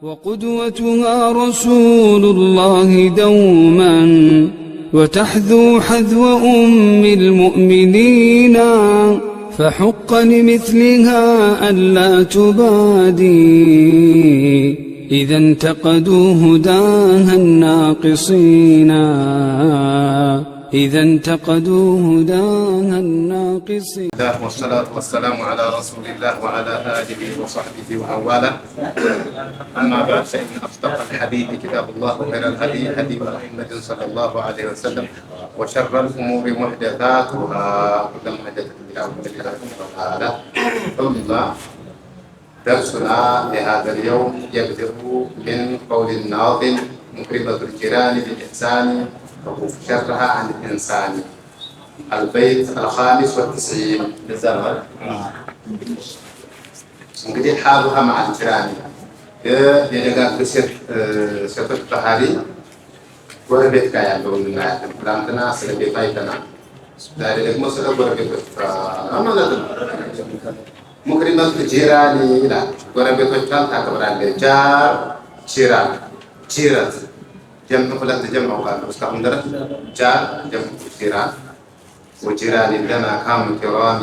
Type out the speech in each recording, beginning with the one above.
وقدوتها رسول الله دوما وتحذو حذو أم المؤمنين فحق لمثلها ألا تبادي إذا انتقدوا هداها الناقصين والصلاة والسلام على رسول الله وعلى آله وصحبه ومن والاه. أما بعد فإن أصدق الحديث كتاب الله وخير الهدي هدي محمد صلى الله عليه وسلم وشر الأمور محدثاتها وكل محدثة بدعة وكل بدعة ضلالة. ثم درسنا لهذا اليوم يبدأ من قول الناظم مكرمة الجيران بالإحسان وكف شرها عن الإنسان. البيت الخامس والتسعين للزمن. እንግዲህ حالها مع الجيران የደጋግ ሴቶች ባህሪ ጎረቤት ጋር ያለውን እናያለን። ትናንትና ስለ ቤት አይተናል። ዛሬ ደግሞ ስለ ጎረቤቶች ማለት ነው። ሙክሪመት ጂራኒ ይላል። ጎረቤቶቿን ታከብራለች። ጃር ጂራን ጂረት ጀምዕ ሁለት ጀምዕ አውቃለሁ እስካሁን ድረስ ጃር ጀምዕ ጂራን ወጂራን እንደማ ካሙ ኪራሚ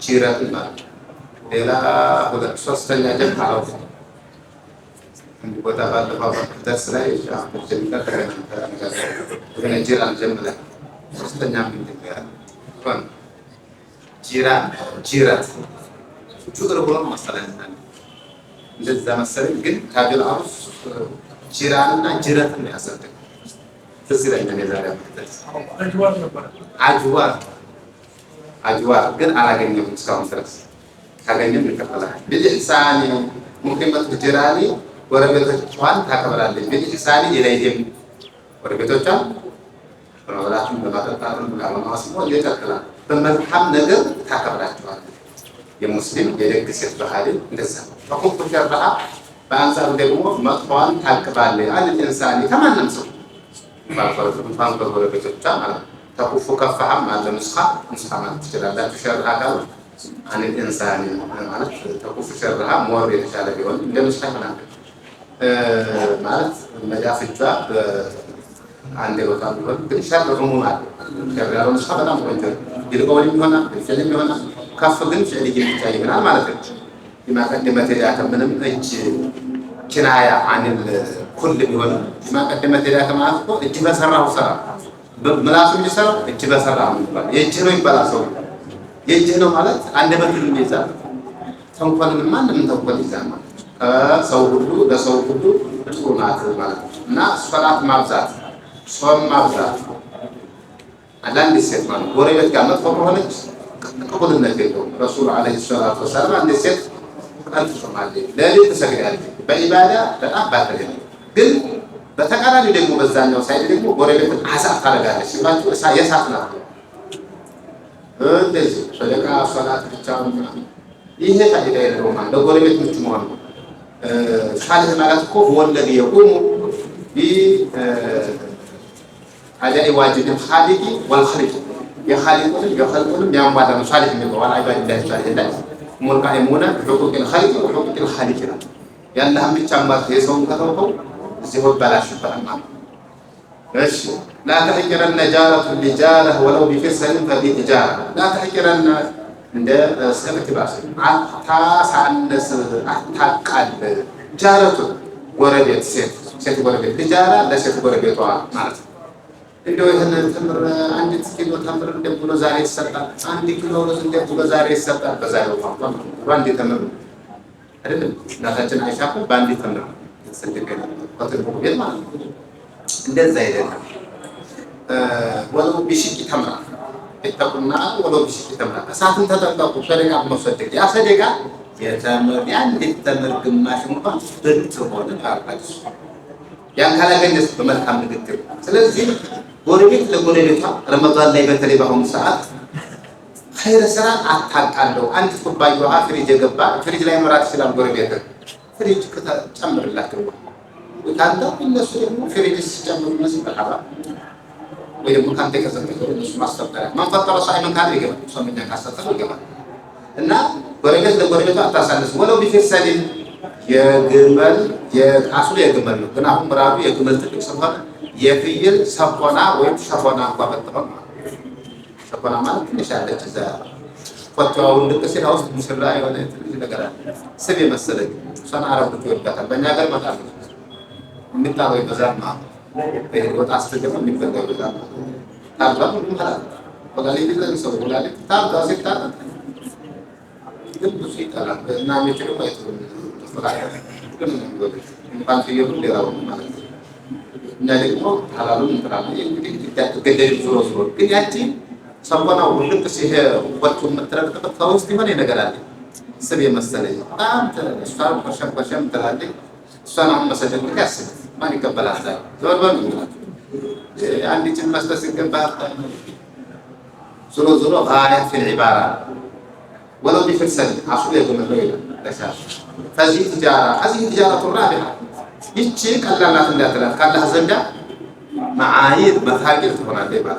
ጂረት ማለት ሌላ ሁለት ሶስተኛ ጀምዕ አውቃለሁ። እንዲህ ቦታ ባለፈው ደስ ላይ ጂራን ጀምዕ ሶስተኛ ምንድን ነው? ጂራን ጂረት ሹጥር ብሎ መሰለኝ እንደዛ መሰለኝ። ግን ካቢል አሩስ ጂራንና ጅረትን ያሰደግ ስለዚህ ላይ ነው የዛሬ አጅዋር ግን አላገኘም እስካሁን ድረስ ካገኘም ይከፈላል። ቢልኢሕሳኒ ሙክሪመት ጂራኒ ጎረቤቶቿን ታከብራለች። ቢልኢሕሳኒ ኢለይሂም ጎረቤቶቿን በመብላትም በማጠጣትም በማስሞ ይቀጥላል። በመልካም ነገር ታከብራቸዋለች። የሙስሊም የደግ ሴት ባህሪ እንደዛ ነው። ተኩፍ ሸርሃ በአንጻሩ ደግሞ መጥፎዋን ታቅባለች። አንድ ኢንሳኒ ከማንም ሰው እንኳን በጎረቤቶቿ ማለት ነው። ተኩፍ ከፋሃም ማለት ንስኻ ማለት ትችላላችሁ። ሸርሃ ካሉ አንድ ኢንሳኒ ማለት ተኩፍ ሸርሃ ሞር የተሻለ ቢሆን እንደ ንስኻ ይሆናል ማለት መዳፍቿ አንድ ቦታ ቢሆን ግን ሸር ዑሙም አለ። ሸር ያለው ንስኻ በጣም ቆንጆ ይልቀውም ይሆናል ፊልም ይሆናል ከፍ ግን ፊዕል ይታይ ይሆናል ማለት ነው። የማቀደመት ዳታ ምንም እጅ ኪናያ አንል ኩል ቢሆን የማቀደመት ዳታ ማለት ነው። እጅ በሰራው ሰራ በምላሱ ይሰራው እጅ በሰራው ይባላል። የእጅ ነው ይባላል። ሰው የእጅ ነው ማለት አንደበትን ይይዛል። ተንኮልን ማንም ተንኮል ይዛል ማለት ሰው ሁሉ ለሰው ሁሉ ጥሩ ናት ማለት ነው። እና ሶላት ማብዛት ጾም ማብዛት አንዳንድ ሴት ማለት ጎረቤት ጋር መጥፎ ከሆነች ቅቡልነት የለውም። ረሱል ዓለይሂ ሰላቱ ወሰላም አንድ ሴት ቀን ትጾማለች፣ ሌሊት ትሰግዳለች። በኢባዳ በጣም ባትል ግን በተቃራኒ ደግሞ በዛኛው ሳይድ ደግሞ ጎረቤትን አዛብ ታደርጋለች ሲባቸው የእሳት ናት። እንደዚህ ሰደቃ ሶላት ብቻውን ይሄ ፋይዳ የለውም። ለጎረቤት ምቹ መሆን ነው። ሷሊህ ማለት እኮ ወለድ የቁሙ አዳኢ ዋጅብ ኻሊቂ ወልኸሊቅ የኻሊቁን የኸልቁን ያሟላ ነው። ሷሊህ የሚለው ዋላ ኢባድ ላይ ሷሊህ ላይ ሙልቃኢሙና ሑቁቅ الخالق وحقوق الخالق ነው። ያላህ ብቻ ማለት የሰውን ከተውከው እዚህ ወባላሽ ይባላል። እሺ لا تحقرن جارة لجاره ولو بفسن فبتجارة لا تحقرن እንደ ሰልክባስ አታሳነስ አታቃል ጃረቱ ጎረቤት ሴት ጎረቤት ጃራ ለሴት ጎረቤቷ ማለት ነው። እንደው ይሄንን ተምር አንድ ኪሎ ተምር እንደብሎ ዛሬ ይሰጣል። አንድ ኪሎ ሩዝ እንደብሎ ዛሬ ይሰጣል። በዛሬው ቋንቋ ባንዲ ተምር አይደለም። እናታችን አይሻ ባንዲ ተምር ተሰደቀ ወጥቶ ቤት ማለት ነው። እንደዛ አይደለም። ወለው ቢሽቂ ተምራ እተቁና ወለው ቢሽቂ ተምራ እሳትን ተጠንቀቁ። ሰደቃ መሰደቅ ያ ሰደቃ የተምር አንድ ተምር ግማሽ እንኳን ብትሆን አርካስ ያን ካላገኘስ በመልካም ንግግር። ስለዚህ ጎረቤት ለጎረቤቷ ረመዳን ላይ በተለይ በአሁኑ ሰዓት ኸይር ስራ አታቃለው። አንድ ኩባያ ውሃ ፍሪጅ የገባ ፍሪጅ ላይ መራት ይችላል። ጎረቤት ፍሪጅ ከተጨምርላችሁ ካንተ እነሱ ደግሞ ፍሪጅ ሲጨምሩ እነሱ በቃ ወይ ደግሞ ካንተ ከዘመተው እነሱ ማስተባበሪያ ማንፈጠረ ሳይመን ካለ ይገባል። ሰውኛ ካስተተው ይገባል። እና ጎረቤት ለጎረቤቷ አታሳንስ። ወለው ቢፈሰል የግመል የአሱል የግመል ነው። ግን አሁን ምራዱ የግመል ትልቅ ስለሆነ የፍየል ሰኮና ወይም ሸኮና እንኳን ፈጥረው ሰኮና ማለት ትንሽ ያለች እዛ ፈጥረው ልክ ሲል ውስጥ ሙስላ የሆነ ትንሽ ነገር አለ ስብ የመሰለኝ እሷን አረቦች ይወዳታል። በእኛ ሀገር መጣል የሚጣለው ይበዛል ማለት ነው። ወጣ ስትገባ የሚበላው ይበዛል ታርባ ሁሉም ሀላል ወላሂ ቢዘን ሰው ወላሂ ታርባ ሲታረ ግን ብዙ ይጣላል እና የሚችለው አይተው እንኳን ፍየሉ ሌላው ማለት ነው። እና ደግሞ ሐላሉን እንጥራለን እንግዲህ ገደል ዞሮ ዞሮ ግን ያቺ ሰኮናው ልክ ሲሄ ወጥቶ የምትረግጥበት ከውስጥ የሆነ ነገር አለ ስብ የመሰለኝ በጣም እሷን ቆሸም ትላለች። እሷን አሁን መሰደድ ያስብ ማን ይቀበላል? ዛሬ ዘወርበን ነው አንድ ጭን መስጠት ሲገባ ዞሮ ዞሮ غاية في العبارة ولو بفرسان عصور يقوم الليلة فهذه تجارة رابحة يتشي قال لا تنداتلات قال لها زندا معايير مثاقل تكون عليه بعض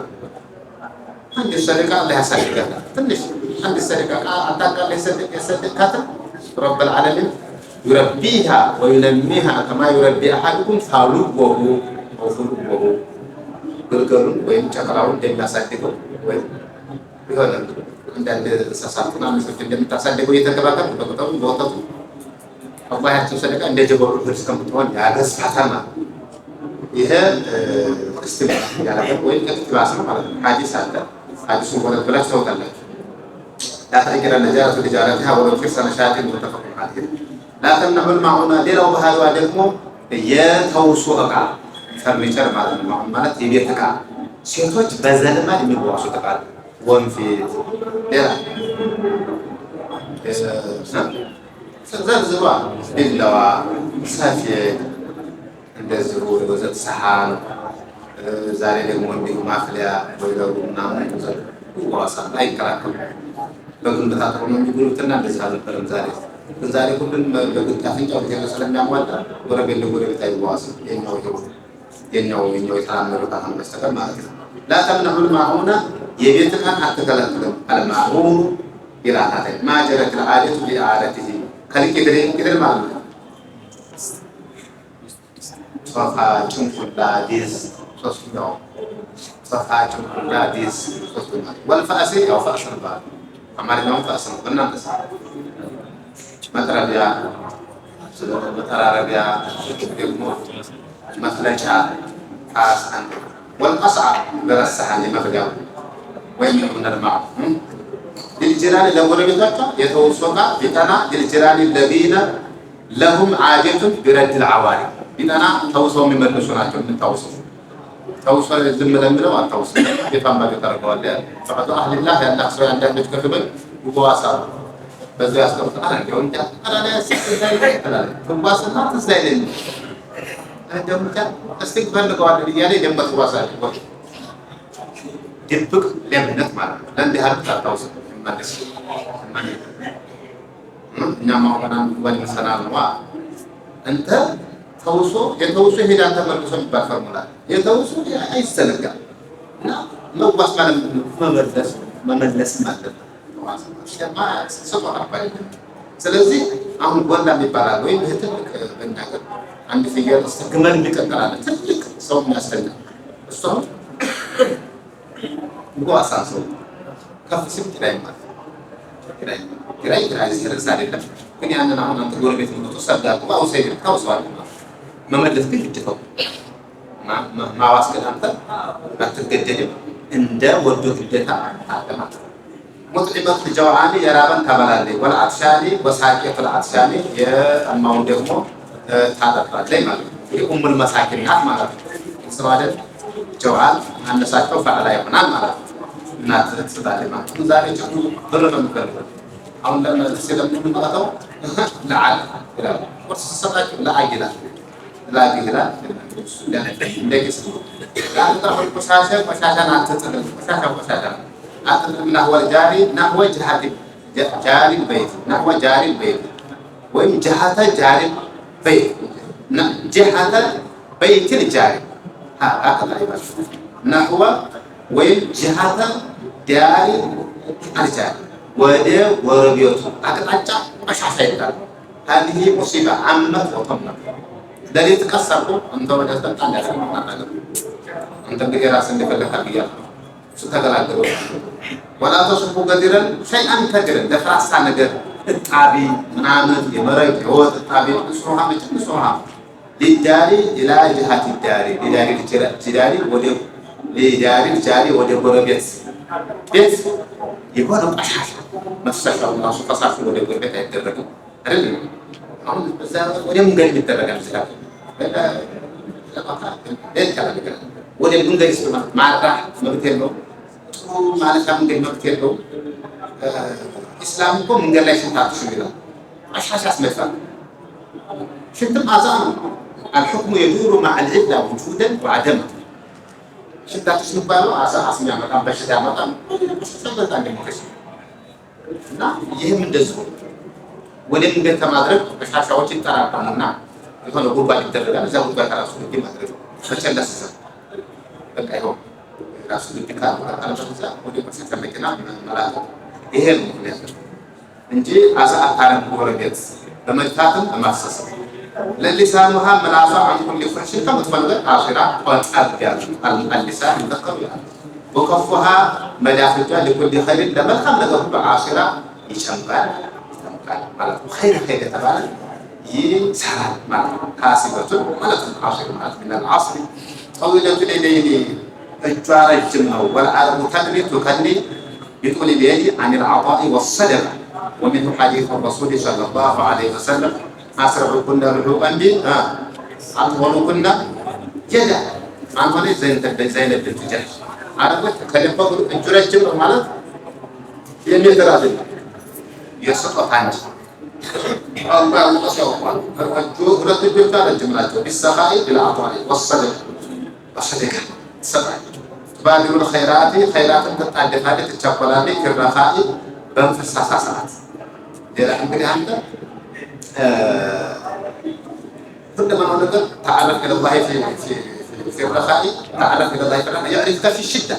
عند الشركة لها سرقة تنش عند الشركة أعطاك الله يصدق كاتب رب العالمين يربيها وينميها كما يربي أحدكم ثالوبه أو ثلوبه قلقلون وين شكراون دين يصدقه وين يهونن عند الساسات نامسك እንደምታሳደገው እየተከባከብ በቁጣው በወጣቱ አባያቸው ሰደቃ እንደ ጀበሩ ፍርስከም ተሆን ያገስፋታማ ይሄ ክርስቲያን ያለበት ወይ ከትባስ ማለት ነው። ሐዲስ አለ ሐዲሱ ወለ ብላሽ ተውታላችሁ لا تأكل النجارة تجارتها ولو كرس نشاط متفق عليه لا تمنع المعونة ሌላው ባህሪዋ ደግሞ የተውሶ ዕቃ ፈርኒቸር ማለት የቤት ዕቃ ሴቶች በዘልማድ የሚዋሱ ዕቃ ወንፊት ሌላ ዘርዝሯ ቢላዋ ሰፌድ እንደዚሁ የወዘት ሰሃን ዛሬ ደግሞ እንዲሁ ማፍለያ ወይለው ምናምን ይዋሳል አይከራከሩም። በግንብ ታጥሮ ነው የሚጉሉትና እንደዚህ አልነበረም። ዛሬ ሁሉም በግንብ አፍንጫው ስለሚያሟላ ጎረቤት ለጎረቤት አይዋስም። የኛው የተራመዱ ካህን በስተቀር ማለት ነው። لا تمنع المعونة يبيتك أتكلم المعون إلى هذا ما جرت العادة بإعادته خلي كده معلومة صفا جنفل لاديس صفيو صفا جنفل لاديس صفيو والفأسي أو فأس الباب أمر اليوم فأس الباب مطر ربيع مثل جاء حاس أنت والقصع برسها لمغرب وين من المعروف للجيران لو ربيتك يتوسوقا بتنا للجيران الذين لهم عادة برد العوارض بتنا توسوا من مرسوناتهم من توسوا الذم لمنه والتوسوا يفهم ما بيتركوا له فقط أهل الله أن أخسر عند أهل كتبه وواصل بس يسكت أنا كون جا أنا لا أستطيع أنا فواصل ما تستاهل እንደምታ አስተግባር ለጓድ ይያለ ደምበት ዋሳል ወይ ድብቅ ለምነት ማለት ነው። ለእንዲህ አርታ ታውስ ማለት ነው። እኛ ማውራን ወል መሰናል ነው አንተ ተውሶ የተውሶ ሄዳ ተመልሶ የሚባል ፎርሙላ የተውሶ አይሰለጋ እና መዋስ ማለት መመለስ ማለት ነው። ስለዚህ አሁን ጎላ የሚባላል ወይ ትልቅ በእናገር አንድ ፍየል ግመል የሚቀቀላል ትልቅ ሰው የሚያስተኛ እሱ ጓሳ ሰው ከፍ ሲል ኪራይ ማለት ኪራይ ሲርስ አይደለም። ግን ያንን አሁን አንተ ጎረቤት ነው ተሰዳቁ አው ሰይድ ታውሷል መመለስ ግን ይጥፋው ማዋስ ግን አንተ አትገደድም እንደ ወዶ ግዴታ አለማት ሙጥሊበት ጀዋኒ የራበን ታበላለች ወልአጥሻኒ ወሳቂት العطشان የአማው ደግሞ ታጠፋለች ማለት ነው። የኡሙል መሳኪን ናት ማለት ነው። ስለዋደል ጀዋል አነሳቸው ፈዓላ ይሆናል ማለት ነው። እናት ትሰጣለች ማለት ነው። ዛሬ ጭኑ ብር ነው የሚፈልገው። አሁን ስለምንመጣው ለዓል ይላል ወርስ ሰጣችሁ ለአይላ እንደግስ ላንተው ቆሻሻን አትጥልም ቆሻሻ نحو الجاري نحو جار البيت نحو جار البيت وإن جهة جار البيت جهة بيت الجاري هكذا نحو وإن جهة دار الجاري وده وربيوته هكذا أشعر هذه مصيبة عامة وطمة دليل تكسركم أنت وجدت أن أنت بغير سند فلك بيا ستغلغلوا ولا تصبوا قدرا شيئا كثيرا دفع سنجر التعبي منامد يمرق هو التعبي نسوها نسوها للداري إلى جهة الداري لداري ودي لداري الجاري ودي بربيت بيت يكون أشحاش نفسك الله سبحانه ودي بربيت يتدرجوا هل ودي مقلب يتدرجوا مثلا ودي مقلب يسمع مع الراح مبتلو ما لك مقلب مبتلو إسلامكم من قال ليش تعطوا شو كذا أشحاش اسمه فهم شتم أذان الحكم يدور مع العلة وجودا وعدما شتى تسمع بالو أذان أسمع مكان بشتى مكان شتى تاني مكسر نا يهم دزو ودي مقلب تمادرك أشحاش أوجي ترى كمنا يكون غربة يتدرج زاوية بكرة سوق دي مادرك فشل لسه بقى يوم راسو ديكار على بسا ودي بس كمكنا ملاك ይሄ ነው ምክንያቱ እንጂ አሳአታን ጎረቤት በመታተም ማሰሰ ለሊሳኑሃ መላፋ عن كل فحش كمتفلق اخره وقد اللسان ذكر وكفها مدافعها لكل خير لما خلق بعاشره يشمال ማለት خير ተባለ ይሰራል ማለት ካሲበቱ ማለት አሽር ማለት من العصر طويله اليدين الجارج ነው والعرب تدري تكني بطول اليد عن العطاء والصدقة ومنه حديث الرسول صلى الله عليه وسلم أسرع كنا رجوعا به أطول كنا جدا عن هنا زينب بنت جحش عرفت كلمة الجرج جمع مالت يمين ترازل يسقط عنج الله أسوأ الجوهرة الجمع الجملة بالسخاء بالعطاء والصدقة سبعة بادر الخيرات خيرات تتعدد هذه تتشابلاني في الرخاء بانفساسا ساعات دير انغدي عند عندما نقول تعرف الى الله في الرخاء تعرف الى الله فلان يعرفك في الشده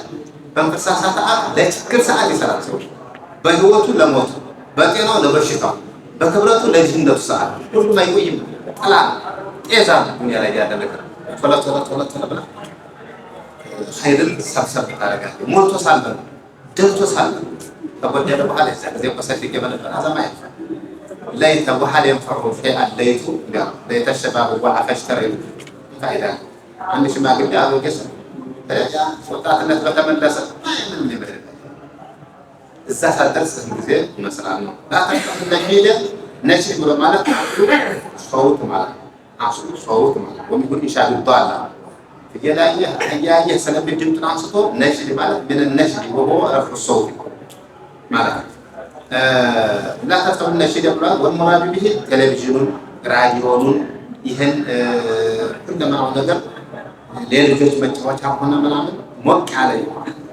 بانفساسا ساعات لا تفكر ساعات يسرع سوي بهوته لموت بطينه لبشتاو بكبرته لجهنده ساعات كل ما يقيم طلع اذا الدنيا لا يدلك فلا بلا خير سبسب تارجع مولتو سالبن دلتو سالبن تبدأ بحال زي قصة جبل هذا ما ينفع ليت وحال ينفع شيئا ليت الشباب وعفشتري فإذا عندي شما قد هذا الجسم رجع وطاعت الناس بتملس ما يمن لي بدل الزاس الدرس زين مثلا لا تفهم النجيلة نشري ولا مالك صوت مالك صوت مالك ومن إن شاء الله ضالة يلاقيه سنب الجنت ناصته نشري مالك من النشري وهو رفع الصوت مالك لا تفتح النشري والمراد به تلفزيون راديو يهن عندما نقدر ليل جوج متواجه هنا ملامن موك عليه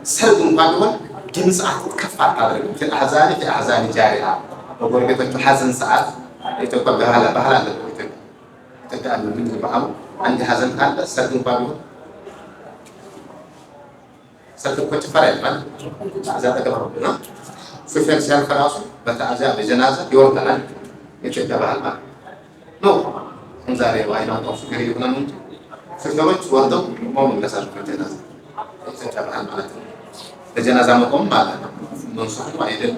سرد مقابل جنس كفار قدر في الأحزان جارها وقول بيتك حزن ساعات يتوقع بهلا تبقى من البحر عندي حزن هذا سرد مقابل سرد كنت فرق من عزاء قبرنا في فرسان خلاص بتعزاء بجنازة يورد الآن يتجابها الماء نو انزاري واينا وطوف قريبنا نمت في الجوج وردوا مو من لسان في الجنازة يتجابها الماء الجنازة مقوم ماذا ننصف ما يدل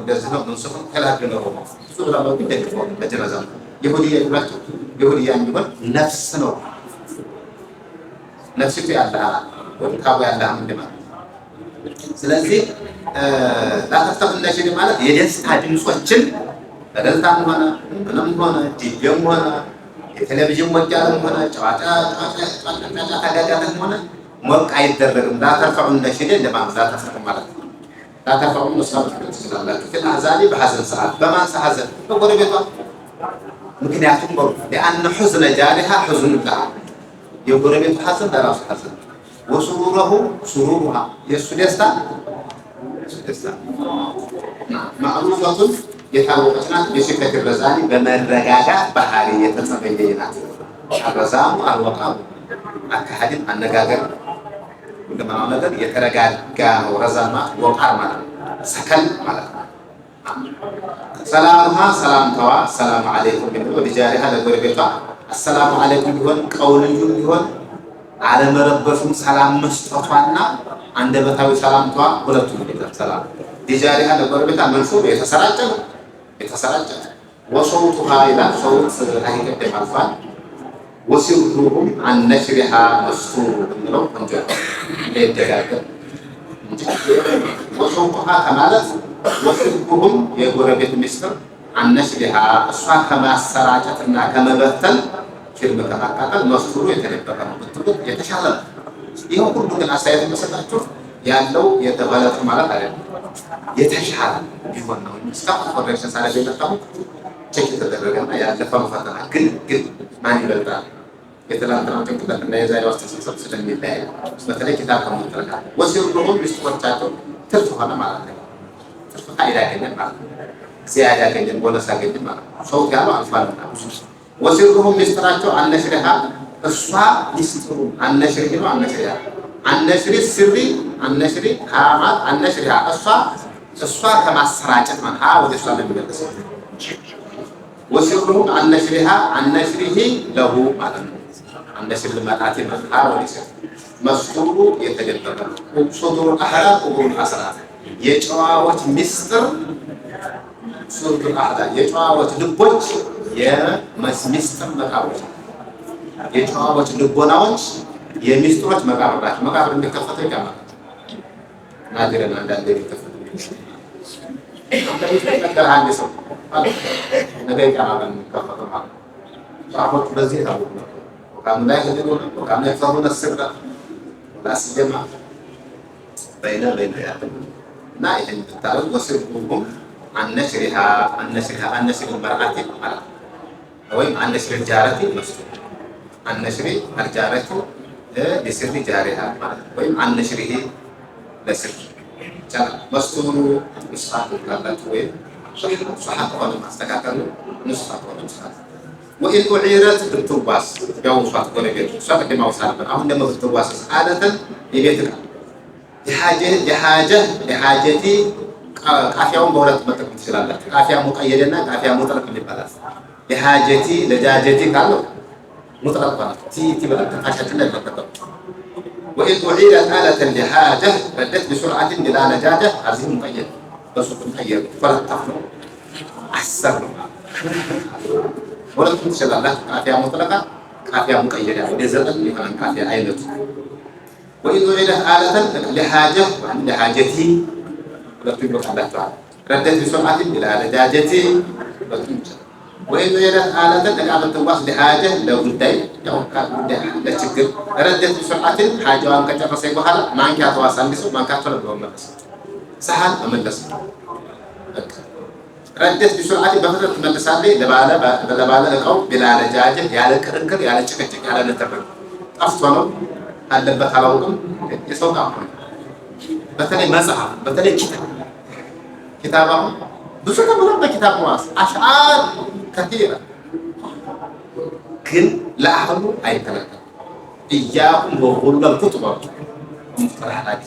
دزنا ننصف كلا بنروم سورة الله كده يفوق الجنازة يهودية يبلغ يهودية يقول نفسنا نفسي في الله وكابو الله من دماغ ስለዚህ ላተፍተህ النشيد ማለት የደስታ ድምጾችን በደልታም ሆነ ምንም ሆነ ዲጀም ሆነ የቴሌቪዥን ወጃለም ሆነ ጨዋታ ታጋጋተም ሆነ ሞቅ አይደረግም ላተፍተህ النشيد ለማለት ላተፍተህ ማለት ላተፍተህ መስራት ትችላላችሁ ግን አዛሊ በሐዘን ሰዓት በማን ሰዓት በጎረቤቷ ምክንያቱም لأن حزن جارها حزن لها የጎረቤቷ ሐዘን ለራሱ ሐዘን وسروره سرورها يسودستا معروفة يتعرفنا بشكل الرزاني بمرقاقات بحارية تتبينات الرزام الوقام أكهدم النقاقر عندما نقول يترقاقا ورزاما وقار مالا سكن مالا ሰላምሃ ሰላምታዋ ሰላም አለይኩም ቢሆን ለጃሪሃ ለጎረቤቷ አሰላሙ አለይኩም ቢሆን ቀውልዩ ቢሆን አለመረበሹም ሰላም መስጠቷና አንደበታዊ ሰላምታዋ ሁለቱም ይደርሳል። ሰላም ለጃሪሃ ለጎረቤቷ መንሱብ የተሰራጨ ወሰውቱሃ ኢላ ሰውት አይቀደም አልፋል ወሲሩሁም አንነሽሪሃ መስቱር ነው እንጂ ለደጋገም ወሰውቱሃ ከማለት ወሲሩሁም የጎረቤት ሚስጥር አንነሽሪሃ እሷ ከማሰራጨትና ከመበተን ፊልም ከማቃጠል መስቱሩ የተደበቀ ነው ብትሉት የተሻለ ነው። ይሄው ሁሉ ግን አሳይቶ መሰጣችሁ ያለው የተባለቱ ማለት አይደለም የተሻለ ቢሆን ነው። እስካሁን ኮሬክሽን ሳለ የመጣው ቼክ የተደረገና ያለፈው ፈተና ግን ማን ይበልጣል የተላንተናው ጭንቅላት እና የዛሬው አስተሳሰብ ስለሚለያይ በተለይ ኪታብ ከመጥረካ ወሲሩሁም ሚስጥሮቻቸው ትርፍ ሆነ ማለት ነው። ትርፍ ፋይዳ ያገኛል ማለት ነው። ሲያዳ ያገኛል ቦነስ ያገኛል ማለት ነው። ሰው ያለው አልፋልና ወሲሩሁም ሚስጥራቸው አንነሽሪሃ እሷ ሚስጥሩ አንነሽሪ ነው አንነሽሪ ስሪ አንነሽሪ ካማት አንነሽሪሃ እሷ ከማሰራጨት ማለት ወደ እሷ ለሚመለስ ወሲሩሁም አንነሽሪሃ አንነሽሪሂ ለሁ ማለት ነው። አንነሽሪ ለማጣት ይመጣ ወይስ መስጡሩ የተደበቀ ነው። ሱዱሩ አህራ ቁቡሩ አስራት የጨዋዎች ሚስጥር ሱዱሩ አህራ የጨዋዎች ልቦች የሚስጥር መቃብሮች የጨዋዎች ልቦናዎች የሚስጥሮች መቃብር ናቸው። መቃብር እንደከፈተው ይቀማል ናገረና አንዳንዴ ይከፈታል ነገር አንድ ሰው ነገ ይቀማል ከፈተው ማለት አሁን በዚህ ታውቁ ወቃም ላይ ሄዶ ወቃም ላይ ፈሩና ስራ ላስጀማ በይነ እና ይሄን ተታረው ወስሩሁም አንነሽሪሃ መርአቲ ማለት ወይም አንነሽሪ ጃረቲ መስጡ አንነሽሪ አልጃረቲ ለስሪ ጃሪሃ ማለት ወይም አንነሽሪሂ ለስሪ ጃራ መስጡሩ መስፋት ካላችሁ ወይም صحة ሆነ ማስተካከሉ ንስፋት ሆነ መስፋት ወኢን ኡዒረት ብትዋስ ያው ሷት ጎረቤት ሷት ደማው ሳልበን አሁን ደግሞ ብትዋስ አለተን የቤት የሐጀቲ ቃፊያውን በሁለት መጠቀም ትችላላችሁ። ቃፊያ ሙቀየደና ቃፊያ ሙጥለቅ ይባላል። የሐጀቲ ለጃጀቲ ካለው ሙጥለቅ ማለት ቲ በለጥ አሻችን ለተከተው وإن أعيدت آلة لحاجة ردت بسرعة بلا نجاجة هذه مقيد بس مقيد فلا تفهم أحسن ولا تنسى الله كافية مطلقة كافية مقيدة بزمن يكون كافية عينة وإن أعيدت آلة لحاجة لحاجتي ولا تنسى الله ردت بسرعة بلا نجاجة ولا تنسى وإن أعيدت آلة لقابل تواص لحاجة لو بدأي أو لا تشكل ردت بسرعة حاجة وأن كتر سيبها لا ما إنك أتواصل بسوا ما كتر بملص سهل أملص ردت بسرعة بفترة تملص عليه لبالة أو بلا نجاجة ياله كرنكر ياله شكتك ياله نتبع أفضل هذا بتحاولكم يسوق أمر بتلاقي مزحة بتلاقي كتابهم بسرعة مرة كتاب مواس أشعار كثيرة كن لا أحد أي كلام إياهم وغلو الكتب مفترح هذه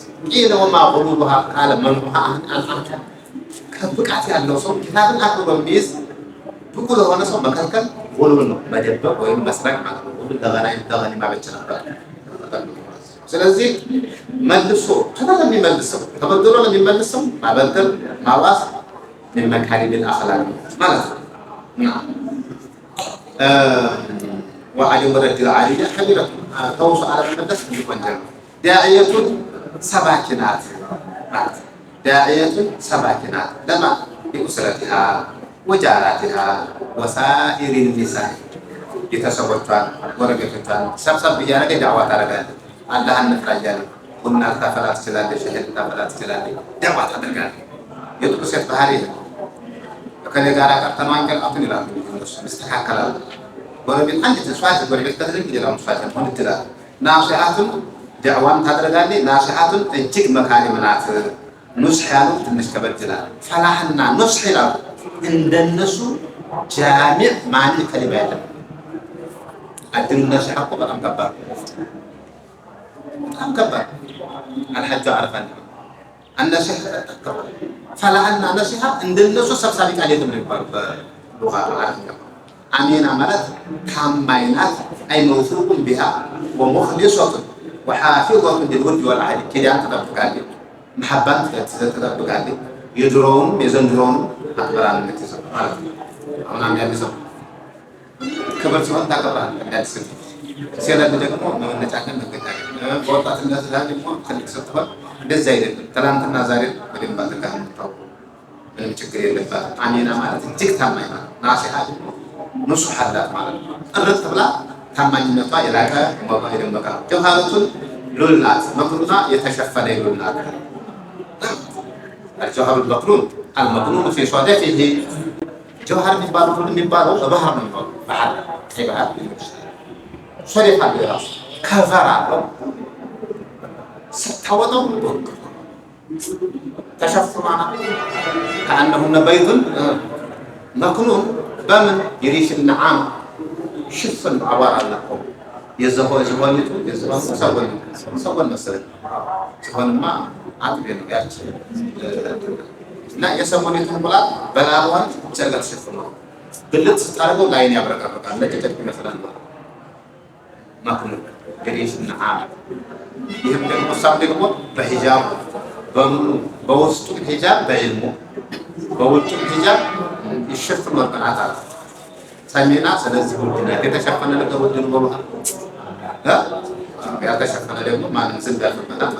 إذا وما غلوها قال من هو الأنت كبكات يعني صوم كتاب الأكبر بميز بقول هو نصوم مكان غلو إنه مجبر وين مسرق مع غلو دغني ما بتشرب ስለዚህ መልሶ ተደረገ መልሶ ተበደሎ ለሚመልሶ ማበደል ማዋስ من مكارم الأخلاق ماذا؟ نعم وعلي ورد العالية كبيرة توصل على المدرسة بالمنجر داعية سباكنات لما لأسرتها وجاراتها وسائر النساء يتصورتها ورقتها سبسب بيانك دعوة رجال الله النفرجال كنا تفلات كلاد شهد تفلات كلاد دعوة رجال يدرس بهاريه ከኔ ጋር ከተማንከል አጥን ይላል መስተካከላል ወረቤት አንድ ተስፋት ወረቤት ከተደረገ ይላል ተስፋት ሆነ ይላል ናሲሐቱን دعوان ታደርጋለች ናሲሐቱን እጅግ መካሪም ናት ኑስህ ያለው ትንሽ ከበድላል ፈላህና ኑስህ ይላል እንደነሱ ጃሚዕ ማን ከሊባ ያለው አድሩ ናሲሐ እኮ በጣም ከባድ አልሐጅ አረፋን النصيحة فلعلنا نصيحة عند الناس سبسابي قال يتم باللغة العربية أمينة مالت كمينات أي موثوق بها ومخلصة وحافظة للود والعهد كده أنت تطبق عليه محبة تطبق عليه يدرون يزندرون أكبر عن النتيجة أنا عم يلزم كبر سؤال تكبر يلزم سيادة بدكم من نتاكل من نتاكل وقت الناس هذه مو خليك ستفر بالزايد تلام تنازاري بدين بعد كام تاو من مشكلة اللي فات أمينة مالت تيك تماما نصيحة نصح هذا مالت الرد بلا تماما نفا يلاقى مباهي المكان جوهرة لولنات مكرونا يتشفى لولنات الجوهر المكنون في صدفه جوهر من بارو بحر من بارو بحر أي بحر صريح الراس كفر ستوضع تشفى معنا كأنهن بيض مكنون بمن يريش النعام شفن عبارة لكم يزهو سوّن مثلا سوّن ما عادين قاعد لا يسمون يتحملات بلاوان جلد شفنا بلت ستارجو لاين يبرك بكان لا تجد مثلا ما كنا جريش النعام يهم كم مصاب دكمو بحجاب بوسط الحجاب بعلمه بوسط الحجاب يشفن مركنات سامينا سلزي بولنا كده شفنا لك ودين بولها ها كده شفنا لك ما ننزل ده في المنام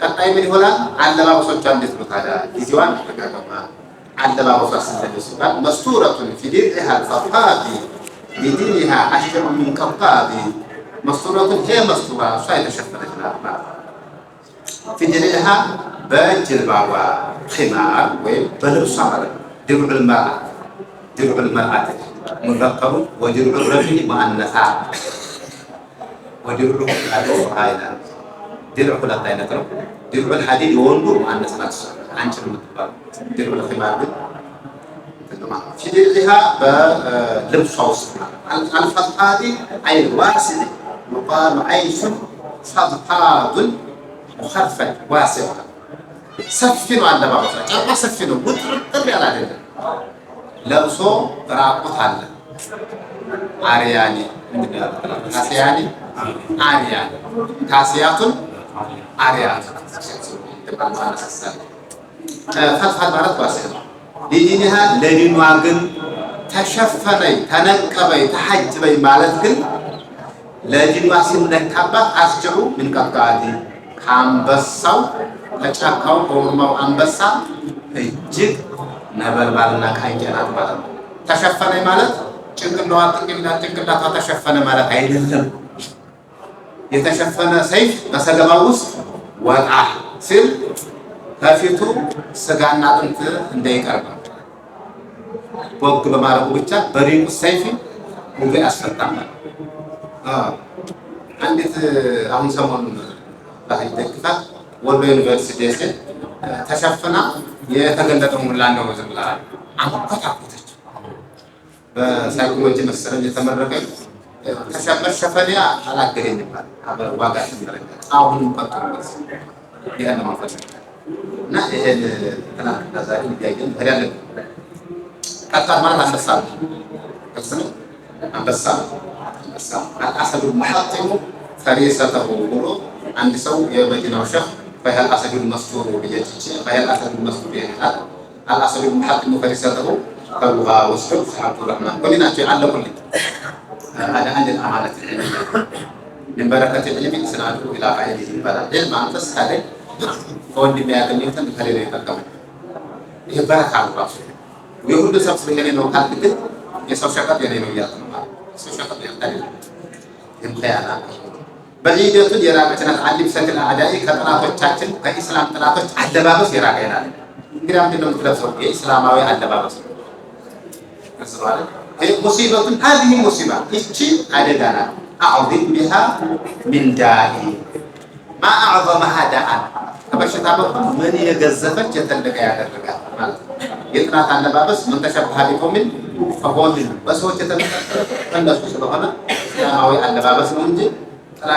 كتاي من هنا علبة عندك هذا إزوان كذا علبة وصل مستورة في درعها الصفاء بدينها أشهر من كفاء مستورة هي مستورة شايف شفنا في درعها بجلبة وخمار وبلبس صار درع المرأة مذكر ودرع الرجل مؤنثا ودرع الأنثى درع كل الطينة درع الحديد يوندو عن نسمات عنشر متبار درع الخمار في درعها بلبس صوص الفضحات أي الواسع يقال عيش فضحات مخرفة واسعة سفنوا عند بعضها كما سفنوا بطرق على ذلك لبسوا راقط هلا عرياني كاسياني عرياني كاسيات عريات فتحة مرات واسعة لدينها لدين واقن تشفني تنقبي تحجبي مالتكن لدين واسم نكبت أسجعوا من قطعاتي كامبساو كشاكاو كورماو أمبسا እጅግ ነበልባልና ካንጀራት ማለት ነው። ተሸፈነ ማለት ጭንቅላቷ ተሸፈነ ማለት አይደለም። የተሸፈነ ሰይፍ በሰገባው ውስጥ ወጣ ሲል ከፊቱ ስጋና አጥንት እንዳይቀርብ ወግ በማረጉ ብቻ በሪቁ ሰይፍ ሁሉ ያስፈታል። አንዲት አሁን ሰሞኑን ባህል ደግፋት ወሎ ዩኒቨርሲቲ ተሸፈና የተገለጠው ሙላ ነው ዝምላ አንቆጣቆተች በሳይኮሎጂ መሰረት የተመረቀ ተሸፈነያ አላገኘኝ ማለት ዋጋ ተመረቀ አሁን ቆጥሮበት ይሄን ነው ማለት እና ይሄን ተናግራ ዛሬ ይያየን ታዲያ ቀጣር ማለት አንበሳ አሰዱ محطم فريسته ብሎ አንድ ሰው የመዲናው ሸህ فهل أسد المستور بيجي فهل أسد المستور بيجي الأسد المحطم فريسته فلغة وسط عبد الرحمن كلنا على كل هذا عند الأمانة العلمية من بركة العلم سنعود إلى فائده البلد علم عن تسهل فوند بيأكل يمكن خليل يتكلم هي بركة على الرأس ويقول بسبب يعني إنه قال كده يسوي شقة يعني إنه يأكل يسوي شقة يعني هم خيانة بعيدة يراقتنا تعلم سكن أعدائي كطلاتوቻችን ከኢስላም طلاتوች አለባበስ ይራቀናል እንግዲህ ምንድነው የምትለብሰው የኢስላማዊ አለባበስ ነው هي مصيبة هذه مصيبة እቺ አደጋ ናት أعظم بها من داء ما أعظمها داء ከበሽታ በኩል ምን የገዘፈች የተለቀ ያደርጋል ማለት የጥናት አለባበስ ምን ተሸበሃ ቢቆምን ፈሆን በሰዎች የተለቀ እንደሱ ስለሆነ ኢስላማዊ አለባበስ ነው እንጂ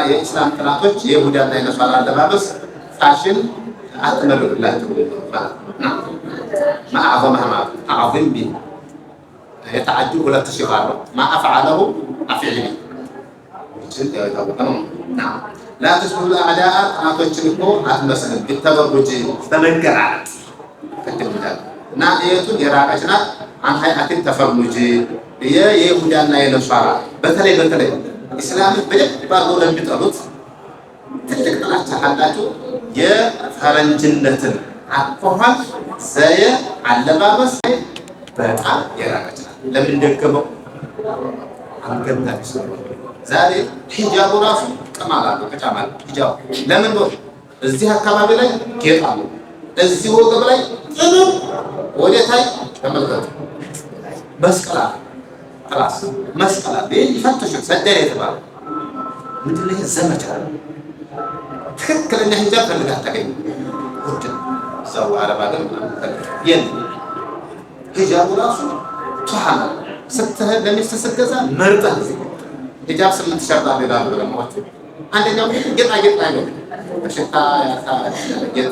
የኢስላም ጥናቶች የይሁዳና የነሳራ አለባበስ ፋሽን አትመርቅላቸው ما أعظمها ما أعظم به يتعجب ولا تشغال ما أفعله أفعله نعم لا تشبه الأعداء أنا تشبهه أتمسك بالتبرج تنكر على نائية يراقشنا عن هيئة التفرج يا يهودنا ينصارى بتلي إسلام بدأ بعض لم يتقلد تلك طلعت حالته يا فرنجنة عقفها زي علبابس በጣም የራቀችናል ለምን ደከመው አንገምታ ይሰሩ ዛሬ ሂጃቡ ራሱ ቀማላሉ ከጫማል ሂጃቡ ለምን ነው እዚህ አካባቢ ላይ ጌጥ አለ እዚህ ወገብ ላይ ጥሩ ወደታይ ተመልከቱ መስቀላ خلاص መስቀላ በይፈተሽ ሰደረ የተባለ ምንድነው ዘመቻ ትክክለኛ ሂጃብ ፈልጋ ታገኝ ወደ ዘው አረባ ደም የለ ሂጃቡ ራሱ ጧሃና ስትሄድ ለሚስተሰገዛ መርጣ ሂጃብ 8 ሸርጣ ይላሉ ለማዎች አንደኛው ጌጣጌጥ ላይ ነው በሽታ ያታ ጌጥ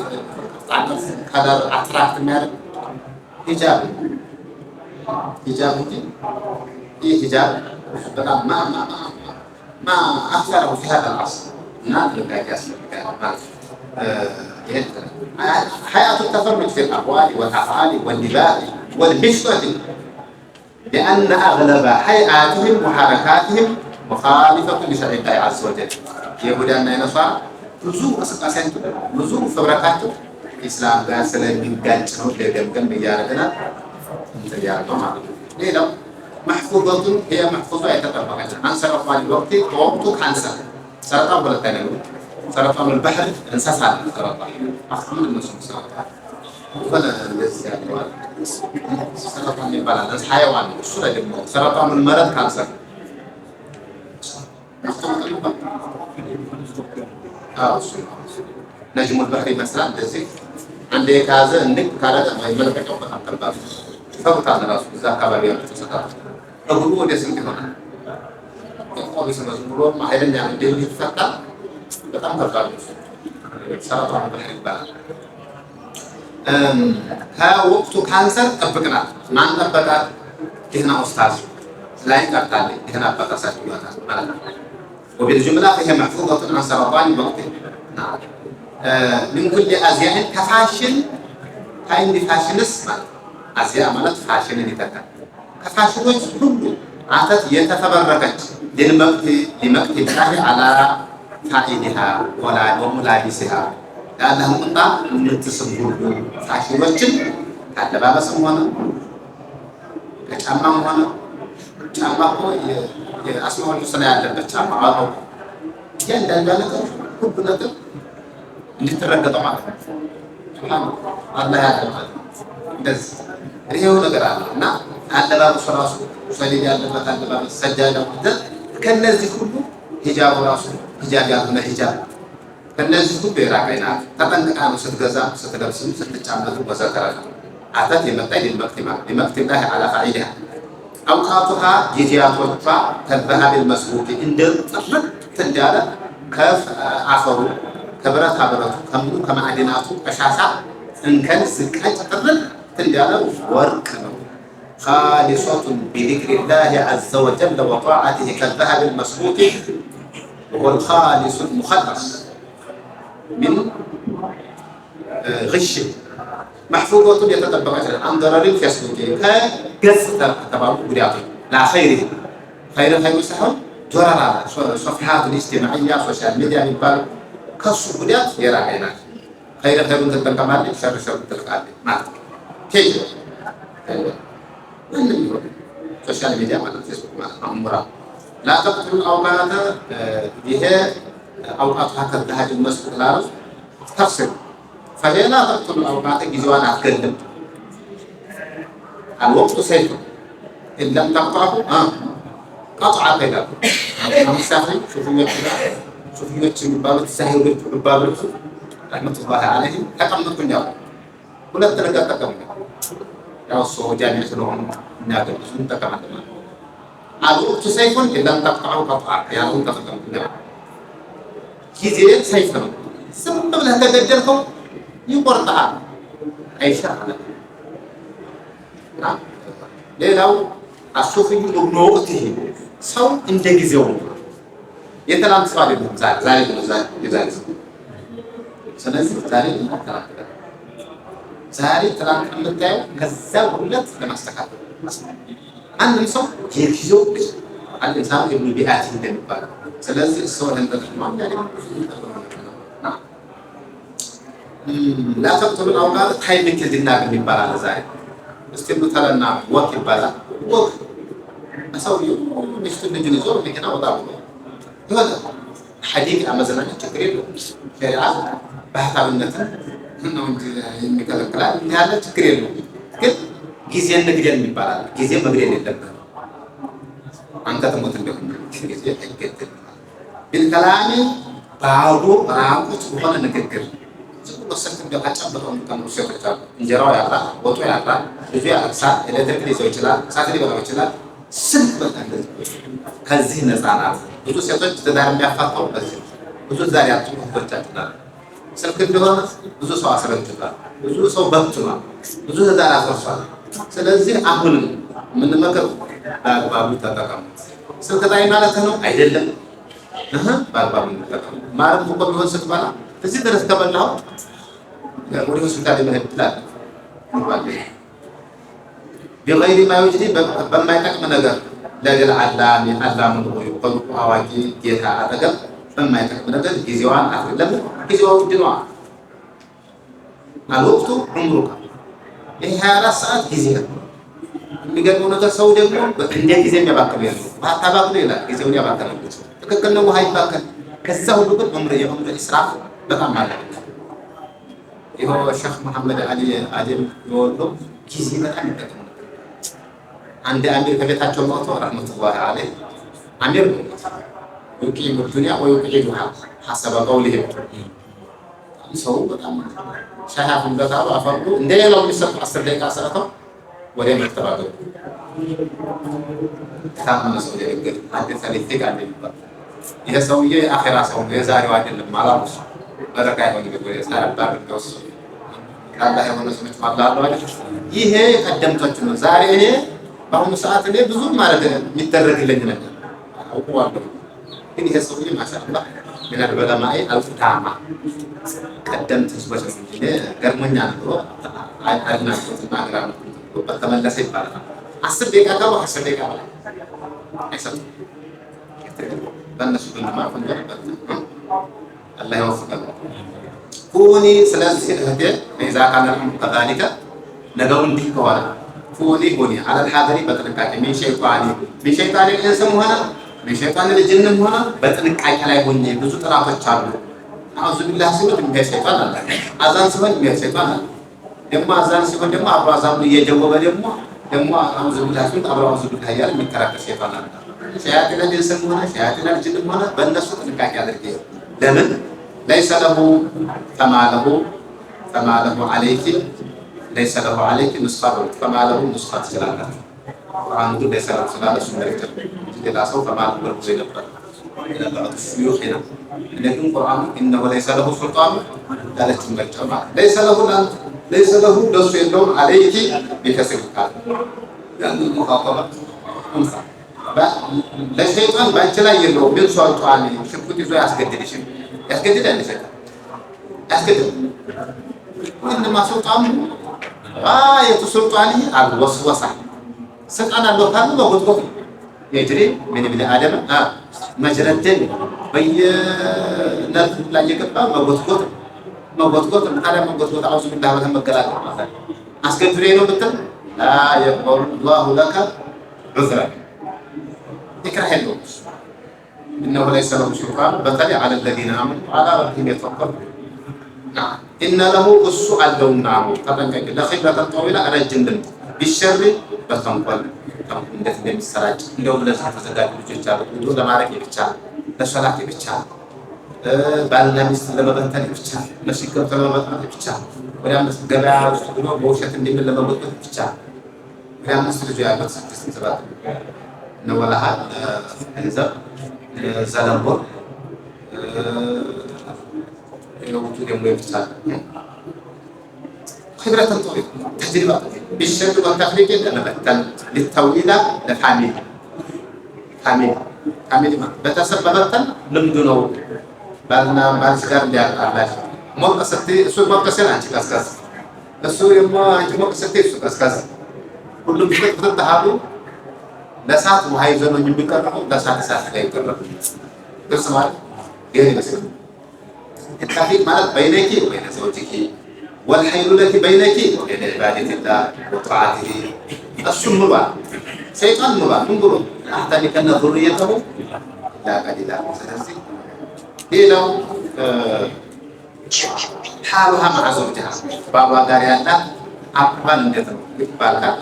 ታቀፍ ከለር አትራክት የሚያደርግ ሂጃብ እንጂ ይህ ሂጃብ በጣም ማ አፍሰረው في هذا العصر እና ለጋቂ ያስፈልጋል ማለት حياة التفرج في الأقوال والأفعال واللباس والبشرة لأن أغلب هيئاتهم وحركاتهم مخالفة لشرع الله عز وجل يهودنا ينصارى نزول أساساً نزول فبركاته إسلام قال سلام من قانشنو لجمجم بيارتنا بيارتنا ليه لو محفوظة هي محفوظة يتطبقها عن سرطان الوقت ووقت كانسر سرطان ولا ثاني سرطان البحر انساسات سرطان أخطر من سرطان ولا يزيد سرطان البلد حيوان الصورة دمو سرطان المرض كانسر نجم البحر مثلا تزيد عندي كذا عندك كذا ما يملك توقع الباب فقط على رأس إذا كبار تسقط أقوله ده سمك هنا أقول بسم الله ما هيرن يعني ديني فقط بتأمل كبار سرطان البحر البلد ها وقت كانسر أبكنا ما أبكنا هنا أستاذ لا يكتالي هنا أبكنا ساتيوات وبالجملة فهي محفوظة عن سرطان الوقت نعم من كل أزياء كفاشل هاي فاشل اسمه أزياء مالت فاشل نتاتا كفاشل كله عادت يتفبركت لمقت الله على فاعلها ولا وملابسها لأنهم قطع نتصبوا فاشل وجل هذا بابا سمونا كأمام هنا كأمام هو أسمع الحسنى على البتشام عارو كان دلالة كل نتر اللي ترقد معه سبحان الله هذا بس ريو نقرأ نا على باب الصلاة وصلي على باب السجادة ده كان الناس كله حجاب راسه حجاب يعمل حجاب كان الناس كله بيراقينا تبان كانوا ستجزا ستلبسون ستجاملوا وزكرنا عادت يمتى لمكتب الله على فعيلها أوقاتها جزياتها كالذهب المسروق عند طرق تجارة كف عفرو كبرت عبرت كملو كمعدناته أشاسا إن كان سكاج طرق تجارة ورق خالصة بذكر الله عز وجل وطاعته كالذهب المسروق وهو الخالص المخلص من غش محفوظة يتطبق عن ضرر فيسلوك كجس تبعه بدياته لا خيره خير سحب ضرر صفحات الاجتماعية سوشيال ميديا يبال كسر بديات يراعينا خير تطبق مالي شر تطبق مالي كيف سوشيال ميديا مالي فيسبوك مالي عمره لا تقتل الأوقات بها أوقاتها كالذهب المسروق لا تفصل فهي لا تقتل الأوقات جزوان أتكلم الوقت سيف إن لم تقطعه قطع كذا مسافر شوفوا يوتشي باب السهل باب رحمة الله عليهم تكمل كل يوم ولا تلقى تكمل يا صو جامع سلوهم ناقل شو تكمل الوقت سيف إن لم تقطعه قطع يا رب تكمل كل يوم كذا سيف سبب له تجدلكم ይቆርጣል አይሻልም ሌላው አሱፍዩ ኢብኑ ወቅቲሂ ሰው እንደ ጊዜው የትላንት ሰው አይደለም ዛሬ የዛሬ ሰው ስለዚህ ዛሬ ትላንት የምታየው ከዛ ሁለት ለማስተካከል አንድም ሰው የጊዜው አንድ ኢንሳን ኢብኑ ቢአቲ እንደሚባል ስለዚህ ሰው እንደተማም ያለው ላ ተቅተሉ አውቃት ታይም ኪልድና የሚባል ዛሬ እስቲሉ ተለና ወቅ ይባላል ወቅ ሰውየው ሚስቱ ልጅን ይዞ መኪና ወጣ ብሎ ይወጣ ሐዲቅ አመዘናኛ ችግር የለውም ሸሪዓ ባህታዊነትን ነው እንጂ የሚከለክላል ያለ ችግር የለውም ግን ጊዜ እንግደል ይባላል ጊዜ መግደል የለበትም አንተ ተሞት እንደሆነ ጊዜ አይገደል بالكلام ባዶ ራቁት በሆነ ንግግር ዝም ብሎ ሰልፍ እንደአጫበረው ከመርሸት ይችላል እንጀራው ያራ ወጡ ያራ ልጅ ያሳ ኤሌክትሪክ ሊይዘው ይችላል ሳት ሊበላው ይችላል ስንት በጣም ከዚህ ነፃ ናት ብዙ ሴቶች ትዳር የሚያፋታው በዚህ ብዙ ዛሬ አጥቶቻችናል ስልክ እንደሆነ ብዙ ሰው አስረክቷል ብዙ ሰው በትኗል ብዙ ትዳር አፈርሷል ስለዚህ አሁን ምን መከር በአግባቡ ተጠቀሙ ስልክ ላይ ማለት ነው አይደለም በአግባቡ ተጠቀሙ ማረም እኮ ቢሆን ስትበላ እዚህ ድረስ ከበላው ወደ ሆስፒታል መሄድ ይችላል بغير ما يجري بما يتقم ነገር ለገል አላሚ አላሙ ይቆም አዋቂ ጌታ አጠገብ በማ يتقم ነገር ጊዜዋን አትለም ጊዜው ድኗ አልወቅቱ ዑምሩካ ይሄ 24 ሰዓት ጊዜ ነው የሚገርመው ነገር ሰው ደግሞ እንደ ጊዜ የሚያባክነው ያለው ባታባክነው ይላል ጊዜውን ያባክነው ትክክል ነው ውሃ ይባከል ከዛ ሁሉ ግን ዑምር ኢስራፍ በጣም ማለት ነው ይሄው ሼክ መሐመድ አሊ አደም ይወሉ ጊዜ በጣም ይጠቀሙ عند أمير كبيرته موته رحمة الله عليه أمير يقيم الدنيا ويقعدها حسب قوله سووا بتأمل شاهد من بتاعه أفرقوا نديه لو نسق عصر لك عصرته وده مرتبطه كم مسؤولية الجد هذا ثالثة قاعد يبقى إذا سويه آخر عصره يزاري واحد لما لا مش بركة يقول يقول يزار باب الجوس الله يهون سمعت ما الله الله يه قدم تجنو زاري በአሁኑ ሰዓት ላይ ብዙ ማለት የሚደረግልኝ ነገር አውቀዋለሁ ግን ይሄ ሰውዬ ማሻአላህ ምን አልበለማይ አልፍታማ ቀደምት ህዝቦች እንጂ ገርሞኛ ነው አድናቆትና አግራሞት በተመለሰ ይባላል 10 ደቂቃ ጋር 10 ደቂቃ በላይ አይሰጥም በእነሱ እንደማፈን ነበር አላህ ይወፍቀን ኩኒ ስለዚህ እህቴ ኢዛ ካነ ከذلك ነገው እንዲህ ከሆነ فوني على الحاضر بتنقاك من شيطان الإنسان هنا من شيطان الجن هنا بتنقاك على هوني بزو طرافات አሉ أعوذ بالله ሲሆን من شيطان አለ አዛን ሲሆን من شيطان አለ ደግሞ አዛን ሲሆን ደግሞ አብሮ አዛኑ እየጀወበ ደግሞ أعوذ بالله ሲሆን አብሮ أعوذ بالله ያለ የሚከራከር شيطان አለ شياطين الإنسان هنا شياطين الجن هنا በእነሱ ጥንቃቄ አድርጌ ለምን ليس له فما له عليك ليس له عليك نسخة فما له نسخة سلالة القرآن يقول ليس له سلالة سنريك إذا سوف ما له زي نبرا إلى بعض الشيوخ هنا لكن القرآن إنه ليس له سلطان لا تنبر الجماعة ليس له دس يدون عليك بكسر القلب لأن المخاطبة أنثى لا شيطان بانشلا يلو من سلطاني شكوت يزوي أسكتي شيء أسكتي ده نسيت أسكتي وإنما سلطان يتسلطاني الوسوسة سلطان الله كان موجود يجري من ابن آدم مجرى الدم بي نرف لا يقطع موجود هذا موجود أعوذ بالله من الجلال أسكت فرينو بتل لا يقبل الله لك عذرا اكره له إنه ليس له سلطان بتلي على الذين آمنوا على ربهم يتوكلون نعم إن له السؤال دون نعم طبعا كده خبرة طويلة على الجندل بالشر بتنقل እንደት እንደሚሰራጭ እንደው ለዚህ ተዘጋጁ ልጆች አሉ እንደው ለማረክ ይብቻል ለሰላት ይብቻል ባልና ሚስት ለመበተን ይብቻል ለሽከም ለመበተን ይብቻል ወደ አምስት ገበያ ውስጥ ብሎ በውሸት እንደምን ለመበተን ይብቻል ወደ አምስት ልጅ ያለው ስድስት ሰባት ነው ወላሃ እንዘብ ዘለምቦ ይኸው ደግሞ ይብቻል خبرة طويلة تجربة بالشد والتفريق لنبتل للتويل لفاميلي فاميلي ما بتسببتن لمدنو بالنا بالسكار ديال الله موقستي سو موقسين انت كاسكاس السو يما انت موقستي سو كاسكاس كلهم بيقدر تهابو لسات وهايزنو يمبيقربو لسات سات ላይ ይቀርባል ተስማል ይሄ ይመስላል التفريق ማለት بينك وبين زوجك والحيل التي بينك وبين عبادة الله وطاعته السموا سيطان مبا انظروا حتى كان ذريته لا قليلا ስለዚህ ሌላው حالها مع زوجها ባባ ጋር ያላት አባል እንዴት ነው ይባላል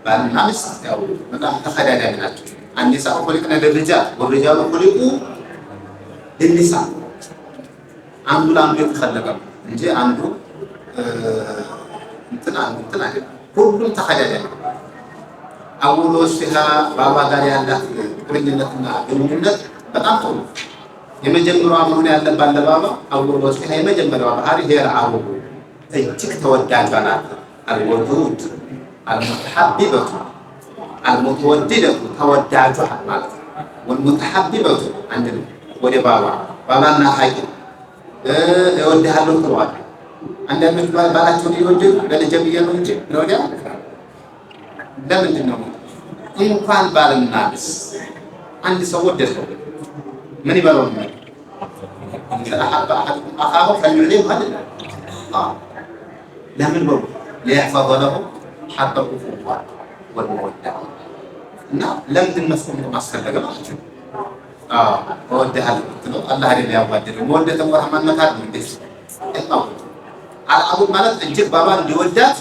ባልና ሚስት ያው በጣም ተፈዳዳሪ ናቸው አንድ ሰው ሆሊቅና ደረጃ ወረጃ ሆሊቁ እንሳ አንዱ ለአንዱ የተፈለገ እንጂ አንዱ እንትና አይደለም ሁሉም ተፈዳዳሪ አውሎ ሲሃ ባባ ጋር ያላት ግንኙነትና ግንኙነት በጣም ጥሩ የመጀመሪያው መሆን ያለባት ለባባ አውሎ ሲሃ የመጀመሪያው ባህሪ ሄራው እጅግ ተወዳጅ ናት አልወዱድ المتحببة المتوددة توداجها ማለት والمتحببة عندنا ወደ ባባና ሀይቅ እወድሃለሁ ተዋል አንዳንድ ባላቸውን ይወደዱ ለልጅም እንጂ ወዲያ ለምንድን ነው እንኳን ባልና ሚስት አንድ ሰው ወደደው ምን ይባላል አኻሁ ከልዑሊም አይደል ለምን ነው ليحفظ له حتى الأخوة والمودة لم تنمسكم معسكر لكم مودة هذا الله هذا اللي يبادر مودة ورحمة مكان من بس على أبو مالك الجيب بابا اللي ودات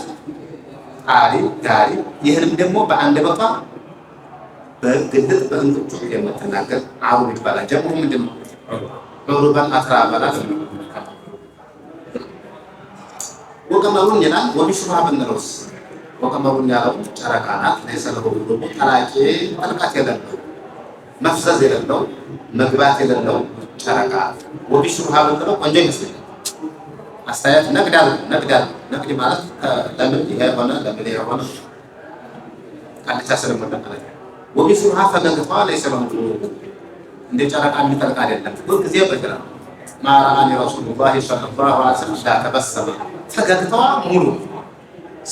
عاري يهرم دمه بعند بقى بقدر بأنك يوم تناقل عاون يتبالا جمعهم من دمه عروبا أخرى بلا وكمرون ينال وبشرها بالنروس وكمرون يالو شركانات ليس له وجود تلاقي تلقات يدلو مفسد يدلو مغبات يدلو شركات وبشرها بالنروس وانجي مسلم أستاذ نقدر ማለት ለምን ይሄ ሆነ ለምን ይሄ ሆነ ካለቻ ስለምን ማለት وبشرها فغطوا ليس له وجود እንደ ጨረቃ የሚጠልቅ አይደለም ሁልጊዜ በግራ ما رآني رسول الله صلى الله عليه وسلم تبسم ፈገግታዋ ሙሉ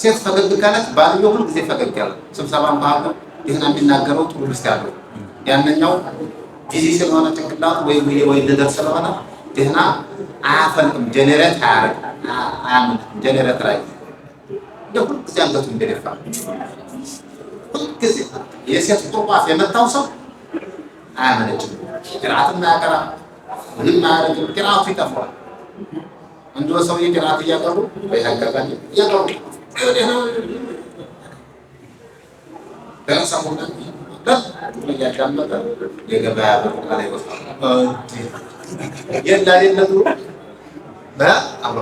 ሴት ፈገግ ካለች ባልየው ሁሉ ጊዜ ፈገግ ያለ ስብሰባን ባህል ይሄን የሚናገረው ጥሩ ልስት ያለው ያንኛው ቢዚ ስለሆነ ጭንቅላቱ ወይ እንደደርስ ስለሆነ ደህና አያፈልቅም ጀነሬት አያምን ጀነሬት ላይ ሁሉ ጊዜ አንገቱ እንደደፋ ሁሉ ጊዜ የሴት ቁርባፍ የመታው ሰው አያመነጭም ቅራአትና ያቀራ ምንም ማያደርግ ቅራአቱ ይጠፋል አንዱ ሰው የቅራአት እያቀሩ በያጋጋኝ እያቀሩ ደረሰሙና ያዳመጠ የገበያ ብር ላይ ወጣ የላሌነቱ በአብሮ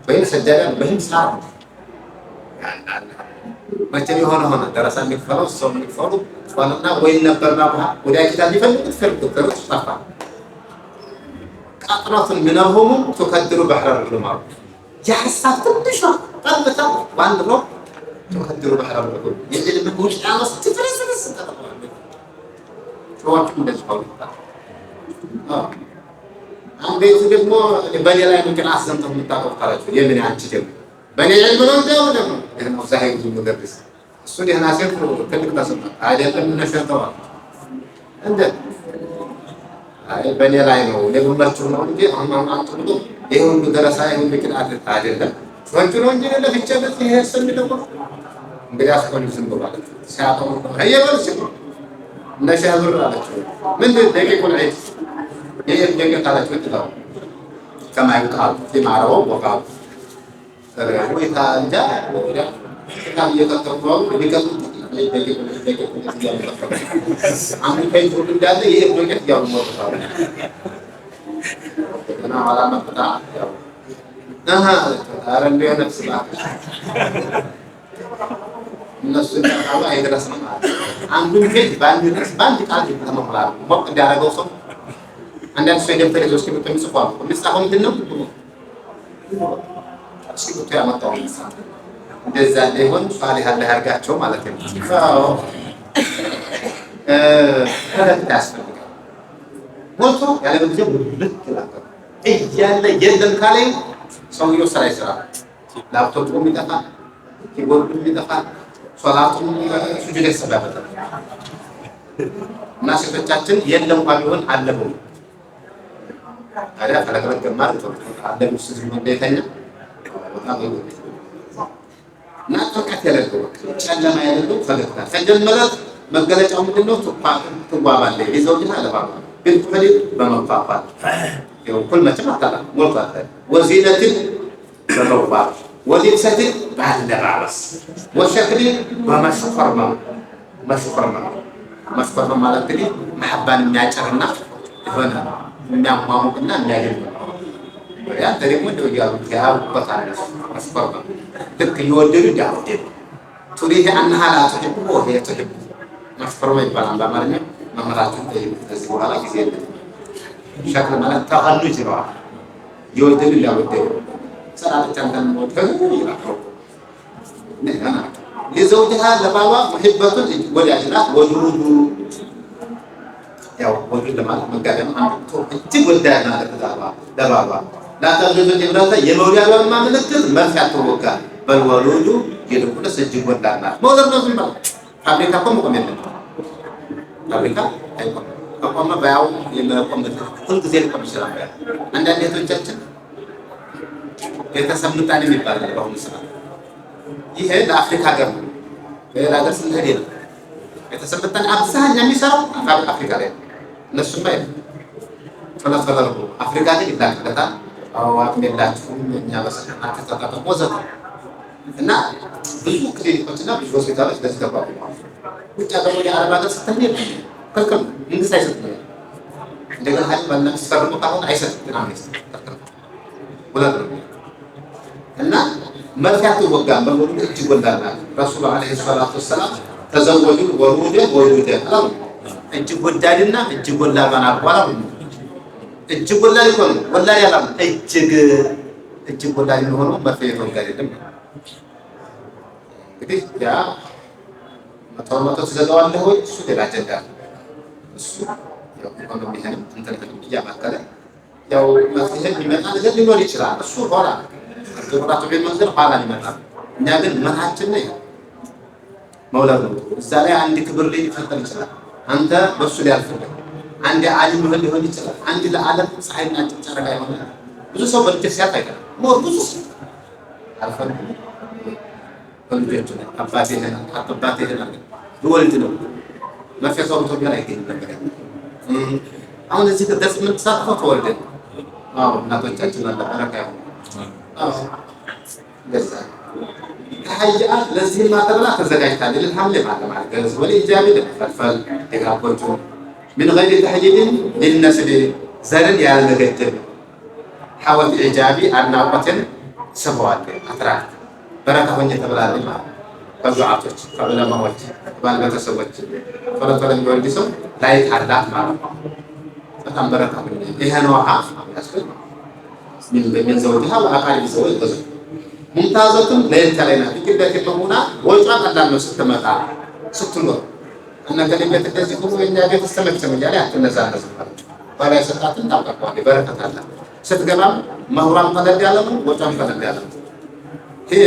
ወይ ሰደደ በህም ሳር መቼም ሆነ ደረሰ የሚፈረው ሰው የሚፈሩ ዋና ወይ ነበርና ወደ አይታ ሊፈልጉት ፈልጉት ተጣፋ قطرة منهم تكدر بحر الظلمات يحسب تنش قلبته واندرو تكدر بحر الظلمات يجي من وش عاوز تفرس شو وقت من الجو عم بيجي ደግሞ በኔ ላይ ምክን አሰንተው የምታቆጣላችሁ የምን አንቺ ደግሞ በኔ علم ነው ደግሞ ነው ሳይሆን ብዙ መደረስ እሱ ደህና ሴት ትልቅ ተሰማ አይደለም ነሸተዋ እንደ በኔ ላይ ነው ለጉምባችሁ ነው እንጂ አሁን አጥቶ ይሄ ሁሉ ደረሳ ይሄ ምክን አይደለም ወንጁ ነው እንጂ ለፍጨበት ይሄ ሰምደው እንግዲህ አስቆኝ ዝም ብሏል ሲያጠው አይየበል ሲሉ ነሻብር አላችሁ ምን ደቂቁ ላይ ይሄ ደቂቃ አላችሁ ትታው كما يقال في معرو وقال ويتا جا كان يتطور بيقول عم يفيدوا بالله يبدو يحيوا الموضوع انا علامه بتاع ارن بيه نفس الوقت الناس الله يدرسنا عندهم كيف باند قال تمام لا موق እንዲያረጋው ሰው አንዳንድ ሰው የደብተር ይዞ እስኪመጣ የሚጽፋው ምንድነው ሲቁት ያመጣው እንደዛ ሊሆን ሷሊህ አለ ያርጋቸው ማለት ነው። አዎ ፈለግታ ያስፈልጋል። ሞልቶ ያለ ጊዜ ልክ ይላል እያለ የለም ካለኝ ሰውየው ስራ ይሰራል። ላፕቶፕም ይጠፋል፣ ኪቦርዱም ይጠፋል፣ ሶላቱም ሱጁድ ይሰባበታል። እና ሴቶቻችን የለም እንኳን ቢሆን አለሁ ታዲያ ፈለግለት ማለት ነው አለ ሙስሊም እንደተኛ በጣም እና ጥልቀት የሌለው ጨለማ የሌለው ፈገግታ ተጀመረት መገለጫው ምንድነው? ትዋባለህ የዘውጅና ለባባ بالكل بمفاقات كل ما تمثل مرتبط وزينة بموضوع ولبسة بعد اللباس والشكل بمشفرمة مشفرمة مالك تدي محبان مياجرنا هنا ميامامكنا مياجرنا يا ترى من دو جاب جاب بطارس مشفرمة تكيودر جاب تريد أنها لا تحبه وهي تحب مشفرمة يبان بمرنة መመራቱን ከዚህ በኋላ ጊዜ ሸክል ማለት ተኸሉጅ ነው። ይወደሉ ያወደሉ ሰላም ተንተን ወደሉ ይላል لزوجها لبابا محبة ወዳጅናት ወዱዱ ያው ወዱድ ለማለት መጋደም አንዱ እጅግ ወዳጅ ማለት ለባባ ላተገዙ ድብረተ የመውሊያውን ማምለክት መርፋት ተወጋ በልወሉዱ ይልቁንስ እጅግ ወዳጅ ናት። መውለድ ነው ዝም ፋብሪካ እኮ መቆም የለም ፋብሪካ አይቆም ከቆመ ባያው የመቆም ሁሉ ጊዜ ሊቆም ይችላል። አንዳንድ እህቶቻችን ቤተሰብ ምጣኔ የሚባል ነው በአሁኑ ሰዓት። ይሄ ለአፍሪካ ሀገር ነው። በሌላ ሀገር ስንሄድ ነው ቤተሰብ ምጣኔ አብዛኛው የሚሰራው አፍሪካ ላይ ነው። እነሱም ላይ ፈለፈለሩ አፍሪካ ላይ ይላከታል። አዋቅ የላችሁም እኛ በሰላም ተጣጣሙ ወዘተ እና ብዙ ክሊኒኮችና ብዙ ሆስፒታሎች ለዚህ ተቋቁመዋል። ውጭ ደግሞ የአረብ ሀገር ስትሄድ ክልክል መንግስት አይሰጥም። እንደገና ሀይል ባለነፍስ ፈርሞ ካሁን አይሰጥም ግን አምስት ወላድ እና መርፋቱ ወጋን በሙሉ እጅግ ወዳና ረሱል አለይሂ ሰላቱ ወሰለም ተዘወጁ ወሩደ ወሩደ አላሁ እጅግ ወዳድና እጅግ ወላባን አቋራው እጅግ ወላድ ይሆን ወላድ ያላም እጅግ ወላድ ሆኖ መርፋቱ ወጋድ አይደለም። እንግዲህ ያ መተውመቶ ተዘጋዋለህ ወይ እሱ ሌላ አጀንዳ እሱ ያው ኢኮኖሚህንም እንትን እያማከለ ያው መፍትሄ ሊመጣ ነገር ሊኖር ይችላል። እሱ ሆራ ተቆራጡ ቢመንዘር ኋላ ሊመጣ እኛ ግን መታችን ነው መውለድ ነው። እዛ ላይ አንድ ክብር ላይ ሊፈጠር ይችላል። አንተ በሱ ላይ አልፈለግ አንድ ዓሊም ሊሆን ይችላል። አንድ ለዓለም ፀሐይና ጨረቃ ይሆናል። ብዙ ሰው በልጅ ሲያጣ አይቀርም ሞር ብዙ አልፈለግ ወልደቱ አባቴ ነው አባቴ ነው ወልድ ነው መፈሳው ተወገራ ይገኝ ነበር። አሁን እዚህ ከደስ ምን ተሳትፎ ተወልደ እናቶቻችን አለ በረካ ይሁን ገዛ ከሀያ ለዚህ ማተብላ ተዘጋጅታለች ለሐምለ ማለት ገዝ ወለ ኢጃቢ ለፈልፈል ተጋቦቹ من غير تحديد للنسل زرن ያለ ነገደብ حوت ኢጃቢ አናውቀትን ሰበዋል አትራክ በረካ ሆኜ ተብላለች ማለት ከዱዓቶች ከዑለማዎች ባለቤተሰቦች ፈለፈለ የሚወልድ ሰው ላይ ታላቅ ማለት ነው። በጣም በረካ ሆኜ ይሄ ነው ያስፈልግ من زوجها وأقارب زوجها ممتازة ليلة ليلة كده كتبونا وجوا قدام ستمة ستنور أنا كلمة تجزي كم من جابي تستمع سمجالي حتى نزال نزال ولا ستاتن تابع قولي بركة الله ستجمع مهران قدر جالم وجوا قدر جالم هي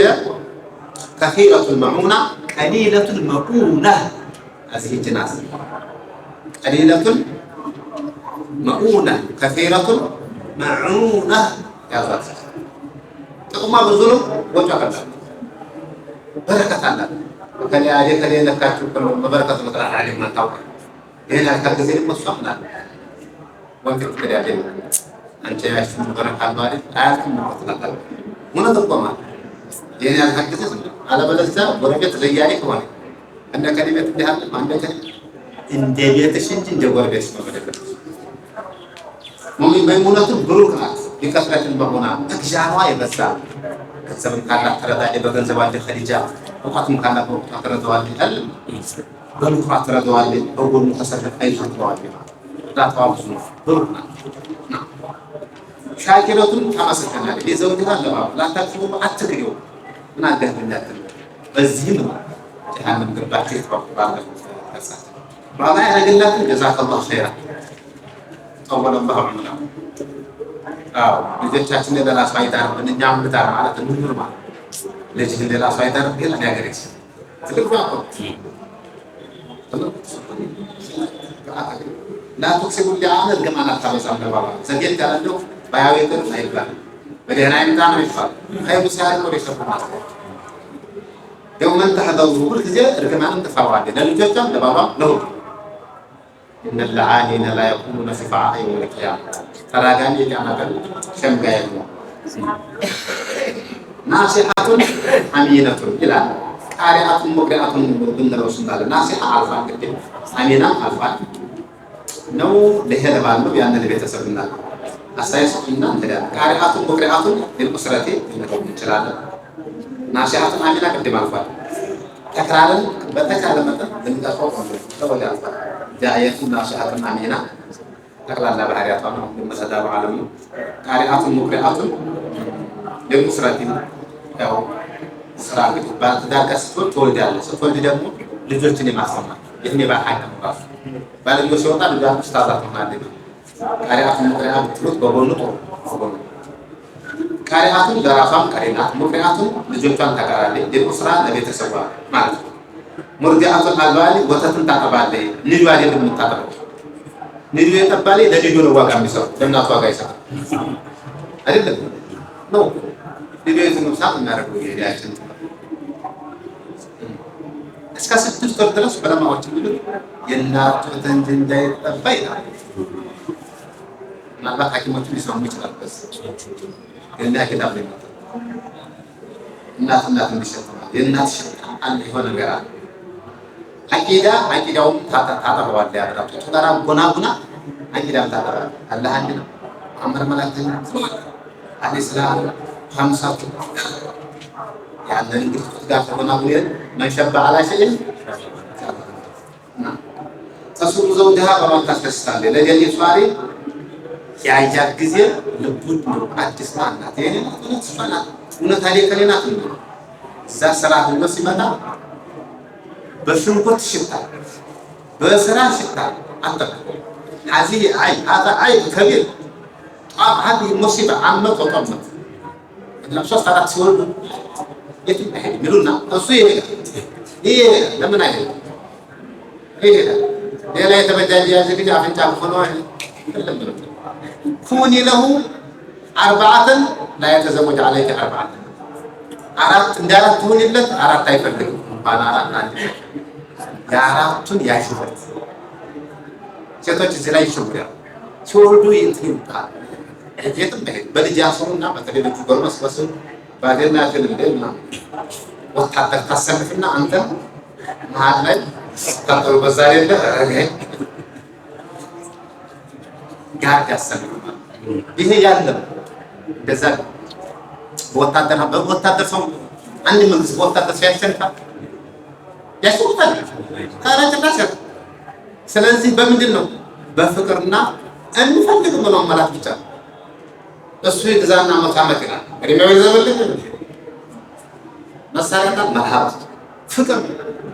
كثيرة المعونة قليلة المؤونة هذه الجناس قليلة مؤونة كثيرة معونة يا ذات تقوم بظلم وجهك بركة الله كان يعرف كان ينكاتو كل بركة الله عليه ما توقع هنا كذا مصفنا وانت كده عليه أنت يا شيخ بركة الله عارف من الله من تقوم هنا كذا على بلسة ورقة ريالي كمان أنا كلمة بهذا ما عندك إن دبيت شيء جوار بس ما بدك مؤمن ميمونة بروكات بكثرة المؤونة أكجارها يبسا كسبن كلا ترى بغن زواج خديجة وقتم كلا ترى زواج ال بروكات ترى زواج أول متصرف أي زواج لا توافق بروكنا ሻኪረቱን ታመሰግናለች ለዘውጅሃ ላታክፉ አትክሪው ምን አገህነት በዚህም ጀሃነም ገባችሁ ተባለ ተሳተ ባላ ያደረገላት ጀዛከላሁ ኸይራ ተወለላሁ ዐምና ልጆቻችን ለላ ፋይዳ እኛም ልታር ማለት ነው ማለት ልጅ ለላ ፋይዳ ግን ያገሬስ ትልቁ لا تكسبوا اللي عامل كما نتخلص من بابا سجلت على عنده بياويتر ما يبقى بدينا يمتعنا يفعل هاي مساعد وليس بمعنى يوم انت هذا الظهور كذا ركمان انت فوائد ده اللي جاء لبابا له ان اللعانين لا يكونون شفعاء يوم القيامه ترى غني كما قال شم غير ناصحة أمينة إلى قارئة مقرئة من الرسول الله ناصحة عارفة كده أمينة عارفة ነው ለሄደባል ነው ያን ለቤተሰብና አሳይስና እንደ ቃሪአቱ ሙቅሪአቱ ለቁስራቴ ነው ይችላል ናሲአቱ አሚና ቅድም አልፏል ተክራለን በተቻለ መጠን እንጠፋው ተወላል ጃየቱ ናሲአቱ አሚና ተክላላ ባህሪያቷ ነው መሰዳው ዓለም ቃሪአቱ ሙቅሪአቱ ለቁስራቴ ያው ስራ ግድ ባልተዳቀስ ተወልዳለች ስትወልድ ደግሞ ልጆችን የማስተማር የኔ ባሐቅ ነው ባለጆ ሲወጣ ልጅ ስታዛት ማለት ነው ቃሪአቱን ሙቅሪአቱን ትሉት በጎኑ በጎኑ ቃሪአቱን ለራሷም ቃሪናት ሙቅሪአቱን ልጆቿን ታቀራለች ለቁስራ ለቤተሰቧ ማለት ነው ሙርዲአቱን አልባሊ ወተትን ታጠባለች ልጅ አይደለም የምታጠባው ልጅ የጠባለች ለልጁ ነው ዋጋ የሚሰጥ ለእናቷ ዋጋ ይሰጣል አይደለም ነው ልጅ ነው ሳት እናደርገው ይሄዳችን እስከ 6 ወር ድረስ በለማዎች የሚሉት የእናቱ ተንጅ እንዳይጠባ ይላል። ምናልባት ሐኪሞቹ ሊሰሙ ይችላል። በስ ግን ያከዳብ ነው እናት እንዲሸጥማ የእናት ሽታ አንድ የሆነ ነገር አለ። አቂዳውም ታጠባዋለህ ያደረኩት ተራ ጎናጉና አቂዳም ታጠባ አላህ አንድ ነው። አመር መላእክተኛ አለይሂ ሰላም 50 يعني እንግዲህ ጋር ተጎናጉና መንሸባ አላሸይ ተሱሩ ዘውደሃ በማን ታስደስታለ ለጀሊ ሷሪ ያያ ጊዜ ልቡድ ነው አዲስ ናት የኔ ናት ሷና እውነት አለ ከሌናት ነው እዛ ሰላት ነው ሲመጣ በሽንኩርት ሽታ በስራ ሽታ አጠቅ هذه هذا عيب كبير هذه مصيبه عامه وطمت لما شفت على سؤال يقولون الصيغ هي لما نعيد هي لا يتبدل يا زكي عفنت على الخلوه كوني له 4 لا يتزوج عليك 4 አራት እንዳራት ትሆንለት አራት አይፈልግም ባና አራት ያ አራቱን ያሽፈት ሴቶች እዚህ ላይ ይሽውያ ሲወልዱ ይንጥቃል እየተም በልጅ ያሰሩና በተለይ ጎርመስበስ ባደና ተልምደና ወጣት ታሰልፍና አንተ መሃል ላይ ታጠሩ በዛሬ ጋር ያሰልፍ ይሄ ያለው እንደዛ ወጣት ሰው አንድ መንግስት ወጣት ሲያሸንፋ ያሽውታል ታራጭናሽ ስለዚህ በምንድን ነው በፍቅርና እንፈልግ ነው ማለት ብቻ እሱ ይግዛና መጣመጥ ይላል እሪማው ይዘበልኝ መሳሪያና መርሃብ ፍቅር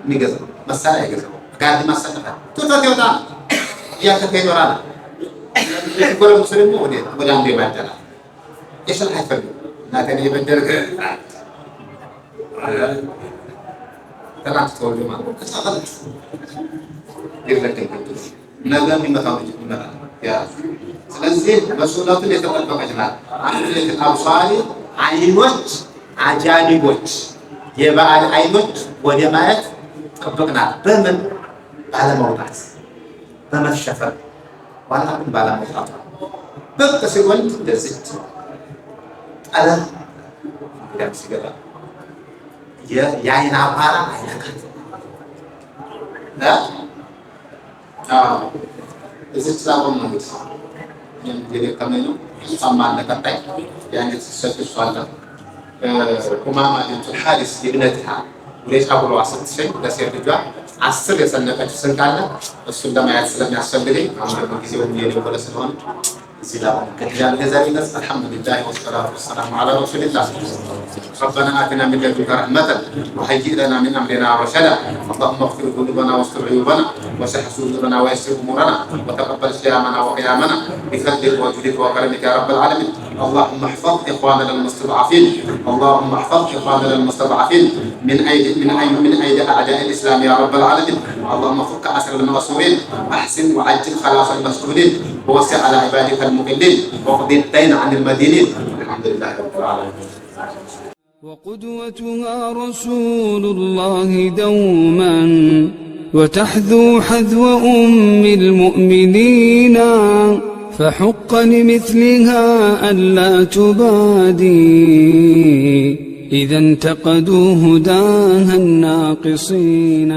የሚገዛ መሳሪያ ይገዛው ጋር ማሰለፋ ተጣጣ ይወጣ ያከፈይወራል ይቆረ ሙስሊሙ ወደ አንዴ ባደላ እሺ አይፈልግ ናተን ይበደርክ ተላክ ተወልዶ ማለት ተሳፈለ ይረከኝ ነገም ይመጣው ይመጣል ያ ስለዚህ በሱነቱ የተጠበቀች ናት አንድ አብሷሪ አይኖች አጃኒቦች የባዓል አይኖች ወደ ማየት ጥብቅናት በምን ባለመውጣት በመሸፈር ዋላም ባለመውጣት በቃ ሲወልድ እንደዚህ አለም ሲገባ የአይን አባራ አይነካት እዚህ ጻፈው ነው እንግዲህ ከመኑ ሰማለ ቀጣይ ያንተ ተሰጥቷል ኡማማ ቢንት ሐሪስ ابنتها ወይስ አብሮ አሰጥሽኝ ለሴት ልጇ 10 የሰነቀች ስንቃለ እሱን ለማየት ስለሚያስፈልገኝ አሁን ጊዜው የደወለ ስለሆነ سلام كتير الجزائر الحمد لله والصلاة والسلام على رسول الله. ربنا آتنا من لدنك رحمة وهيئ لنا من أمرنا رشدا. اللهم اغفر ذنوبنا واستر عيوبنا واشرح صدورنا ويسر أمورنا وتقبل صيامنا وقيامنا بفضلك وجودك وكرمك يا رب العالمين. اللهم احفظ إخواننا المستضعفين، اللهم احفظ إخواننا المستضعفين من أيدي أعداء الإسلام يا رب العالمين. اللهم فك أسر المنصورين، أحسن وعجل خلاص المسؤولين، ووسع على عبادك المقلين، واقض الدين عن المدينين. الحمد لله رب العالمين. وقدوتها رسول الله دوما وتحذو حذو أم المؤمنين، فحق لمثلها ألا تبادي إذا انتقدوا هداها الناقصين.